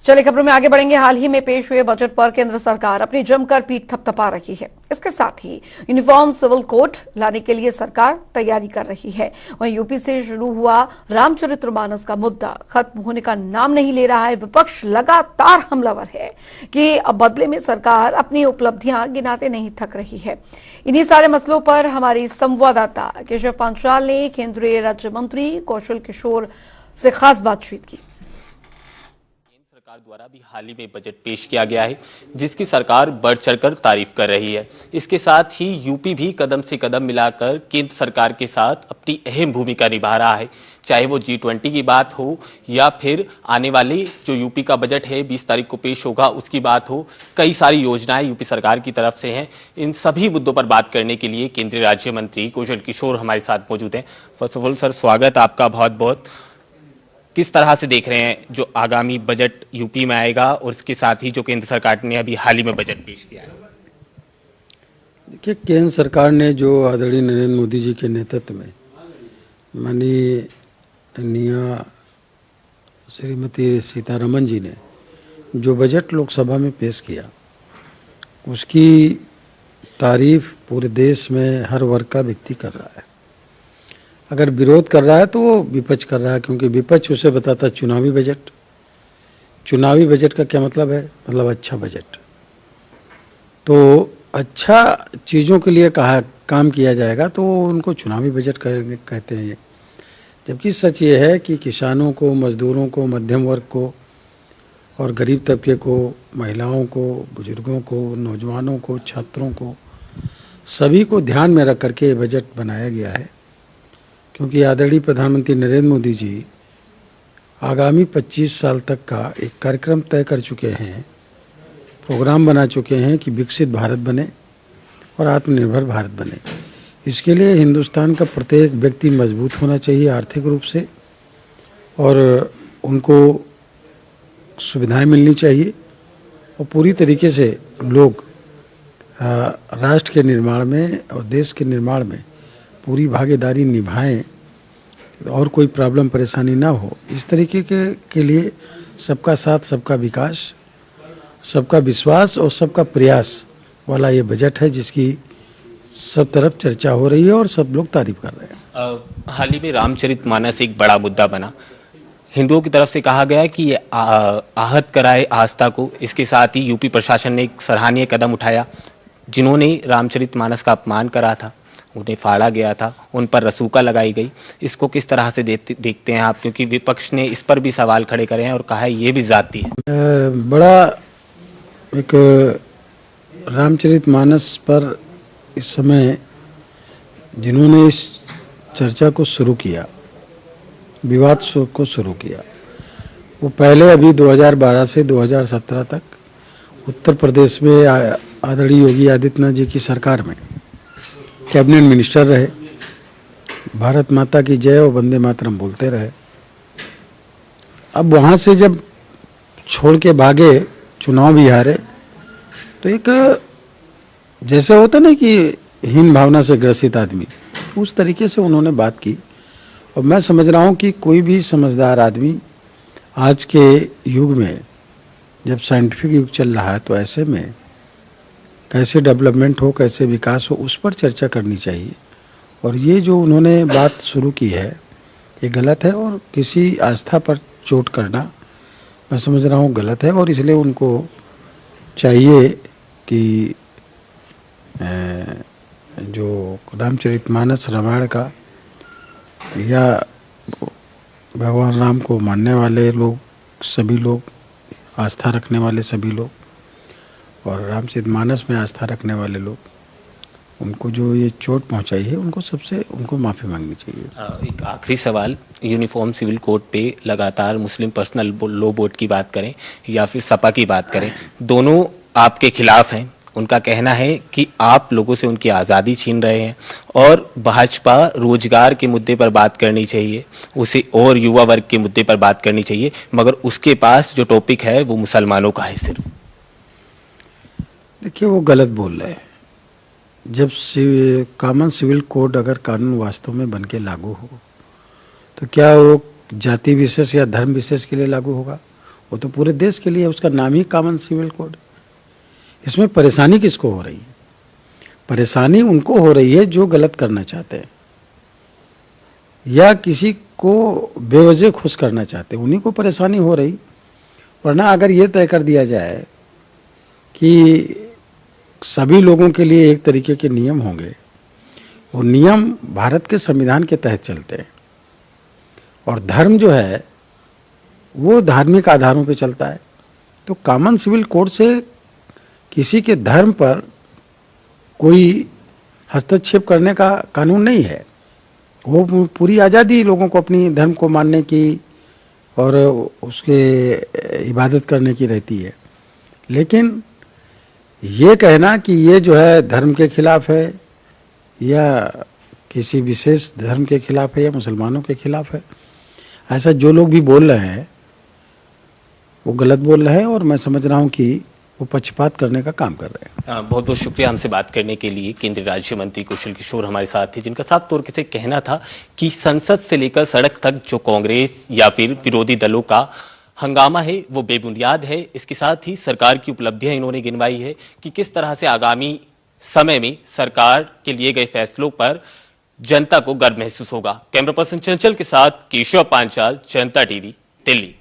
चलिए खबरों में आगे बढ़ेंगे। हाल ही में पेश हुए बजट पर केंद्र सरकार अपनी जमकर पीठ थपथपा रही है। इसके साथ ही यूनिफॉर्म सिविल कोड लाने के लिए सरकार तैयारी कर रही है। वहीं यूपी से शुरू हुआ रामचरितमानस का मुद्दा खत्म होने का नाम नहीं ले रहा है। विपक्ष लगातार हमलावर है कि अब बदले में सरकार अपनी उपलब्धियां गिनाते नहीं थक रही है। इन्हीं सारे मसलों पर हमारी संवाददाता केशव पांचाल ने केंद्रीय राज्य मंत्री कौशल किशोर से खास बातचीत की। सरकार द्वारा भी हाल ही में बजट पेश किया गया है, जिसकी सरकार बढ़ चढ़कर तारीफ कर रही है। इसके साथ ही यूपी भी कदम से कदम मिलाकर केंद्र सरकार के साथ अपनी अहम भूमिका निभा रहा है, चाहे वो G20 की बात हो या फिर आने वाले जो यूपी का बजट है 20 तारीख को पेश होगा उसकी बात हो। कई सारी योजनाएं यूपी सरकार की तरफ से हैं। इन सभी मुद्दों पर बात करने के लिए केंद्रीय राज्य मंत्री कौशल किशोर हमारे साथ मौजूद हैं। फर्स्ट ऑफ ऑल सर, स्वागत आपका बहुत बहुत। किस तरह से देख रहे हैं जो आगामी बजट यूपी में आएगा और इसके साथ ही जो केंद्र सरकार ने अभी हाल ही में बजट पेश किया है? देखिए, केंद्र सरकार ने जो आदरणीय नरेंद्र मोदी जी के नेतृत्व में माननीय श्रीमती सीतारमन जी ने जो बजट लोकसभा में पेश किया, उसकी तारीफ पूरे देश में हर वर्ग का व्यक्ति कर रहा है। अगर विरोध कर रहा है तो वो विपक्ष कर रहा है, क्योंकि विपक्ष उसे बताता है चुनावी बजट। चुनावी बजट का क्या मतलब है? मतलब अच्छा बजट। तो अच्छा चीज़ों के लिए काम किया जाएगा तो उनको चुनावी बजट कहते हैं। जबकि सच ये है कि किसानों को, मजदूरों को, मध्यम वर्ग को और गरीब तबके को, महिलाओं को, बुजुर्गों को, नौजवानों को, छात्रों को, सभी को ध्यान में रख करके बजट बनाया गया है। क्योंकि आदरणीय प्रधानमंत्री नरेंद्र मोदी जी आगामी 25 साल तक का एक कार्यक्रम तय कर चुके हैं, प्रोग्राम बना चुके हैं कि विकसित भारत बने और आत्मनिर्भर भारत बने। इसके लिए हिंदुस्तान का प्रत्येक व्यक्ति मजबूत होना चाहिए आर्थिक रूप से, और उनको सुविधाएं मिलनी चाहिए और पूरी तरीके से लोग राष्ट्र के निर्माण में और देश के निर्माण में पूरी भागीदारी निभाएं और कोई प्रॉब्लम परेशानी ना हो। इस तरीके के लिए सबका साथ, सबका विकास, सबका विश्वास और सबका प्रयास वाला ये बजट है, जिसकी सब तरफ चर्चा हो रही है और सब लोग तारीफ कर रहे हैं। हाल ही में रामचरितमानस एक बड़ा मुद्दा बना। हिंदुओं की तरफ से कहा गया कि ये आहत कराए आस्था को। इसके साथ ही यूपी प्रशासन ने एक सराहनीय कदम उठाया। जिन्होंने रामचरितमानस का अपमान करा था उन्हें फाड़ा गया था, उन पर रसूका लगाई गई। इसको किस तरह से देखते हैं आप? क्योंकि विपक्ष ने इस पर भी सवाल खड़े करे हैं और कहा है ये भी जाति है। बड़ा एक रामचरितमानस पर इस समय जिन्होंने इस चर्चा को शुरू किया, विवाद को शुरू किया, वो पहले अभी 2012 से 2017 तक उत्तर प्रदेश में आदरणीय योगी आदित्यनाथ जी की सरकार में कैबिनेट मिनिस्टर रहे। भारत माता की जय और वंदे मातरम बोलते रहे। अब वहाँ से जब छोड़ के भागे, चुनाव भी हारे, तो एक जैसे होता ना कि हीन भावना से ग्रसित आदमी, उस तरीके से उन्होंने बात की। और मैं समझ रहा हूँ कि कोई भी समझदार आदमी आज के युग में, जब साइंटिफिक युग चल रहा है, तो ऐसे में कैसे डेवलपमेंट हो, कैसे विकास हो, उस पर चर्चा करनी चाहिए। और ये जो उन्होंने बात शुरू की है ये गलत है, और किसी आस्था पर चोट करना मैं समझ रहा हूँ गलत है। और इसलिए उनको चाहिए कि जो रामचरितमानस रामायण का या भगवान राम को मानने वाले लोग, सभी लोग, आस्था रखने वाले सभी लोग और रामचरितमानस में आस्था रखने वाले लोग, उनको जो ये चोट पहुंचाई है उनको माफ़ी मांगनी चाहिए। एक आखिरी सवाल, यूनिफॉर्म सिविल कोड पे लगातार मुस्लिम पर्सनल लॉ बोर्ड की बात करें या फिर सपा की बात करें, दोनों आपके खिलाफ हैं। उनका कहना है कि आप लोगों से उनकी आज़ादी छीन रहे हैं और भाजपा रोजगार के मुद्दे पर बात करनी चाहिए उसे, और युवा वर्ग के मुद्दे पर बात करनी चाहिए, मगर उसके पास जो टॉपिक है वो मुसलमानों का है सिर्फ। देखिए, वो गलत बोल रहे हैं। जब कॉमन सिविल कोड अगर कानून वास्तव में बन के लागू हो तो क्या वो जाति विशेष या धर्म विशेष के लिए लागू होगा? वो तो पूरे देश के लिए है, उसका नाम ही कॉमन सिविल कोड। इसमें परेशानी किसको हो रही है? परेशानी उनको हो रही है जो गलत करना चाहते हैं या किसी को बेवजह खुश करना चाहते हैं, उन्हीं को परेशानी हो रही। वरना अगर ये तय कर दिया जाए कि सभी लोगों के लिए एक तरीके के नियम होंगे, वो नियम भारत के संविधान के तहत चलते हैं, और धर्म जो है वो धार्मिक आधारों पे चलता है, तो कॉमन सिविल कोड से किसी के धर्म पर कोई हस्तक्षेप करने का कानून नहीं है। वो पूरी आज़ादी लोगों को अपनी धर्म को मानने की और उसके इबादत करने की रहती है। लेकिन ये कहना कि ये जो है धर्म के खिलाफ है या किसी विशेष धर्म के खिलाफ है या मुसलमानों के खिलाफ है, ऐसा जो लोग भी बोल रहे हैं वो गलत बोल रहे हैं, और मैं समझ रहा हूँ कि वो पक्षपात करने का काम कर रहे हैं। बहुत बहुत शुक्रिया हमसे बात करने के लिए। केंद्रीय राज्य मंत्री कुशल किशोर हमारे साथ थे, जिनका साफ तौर से कहना था कि संसद से लेकर सड़क तक जो कांग्रेस या फिर विरोधी दलों का हंगामा है वो बेबुनियाद है। इसके साथ ही सरकार की उपलब्धियां इन्होंने गिनवाई है कि किस तरह से आगामी समय में सरकार के लिए गए फैसलों पर जनता को गर्व महसूस होगा। कैमरा पर्सन चंचल के साथ केशव पांचाल, जनता टीवी, दिल्ली।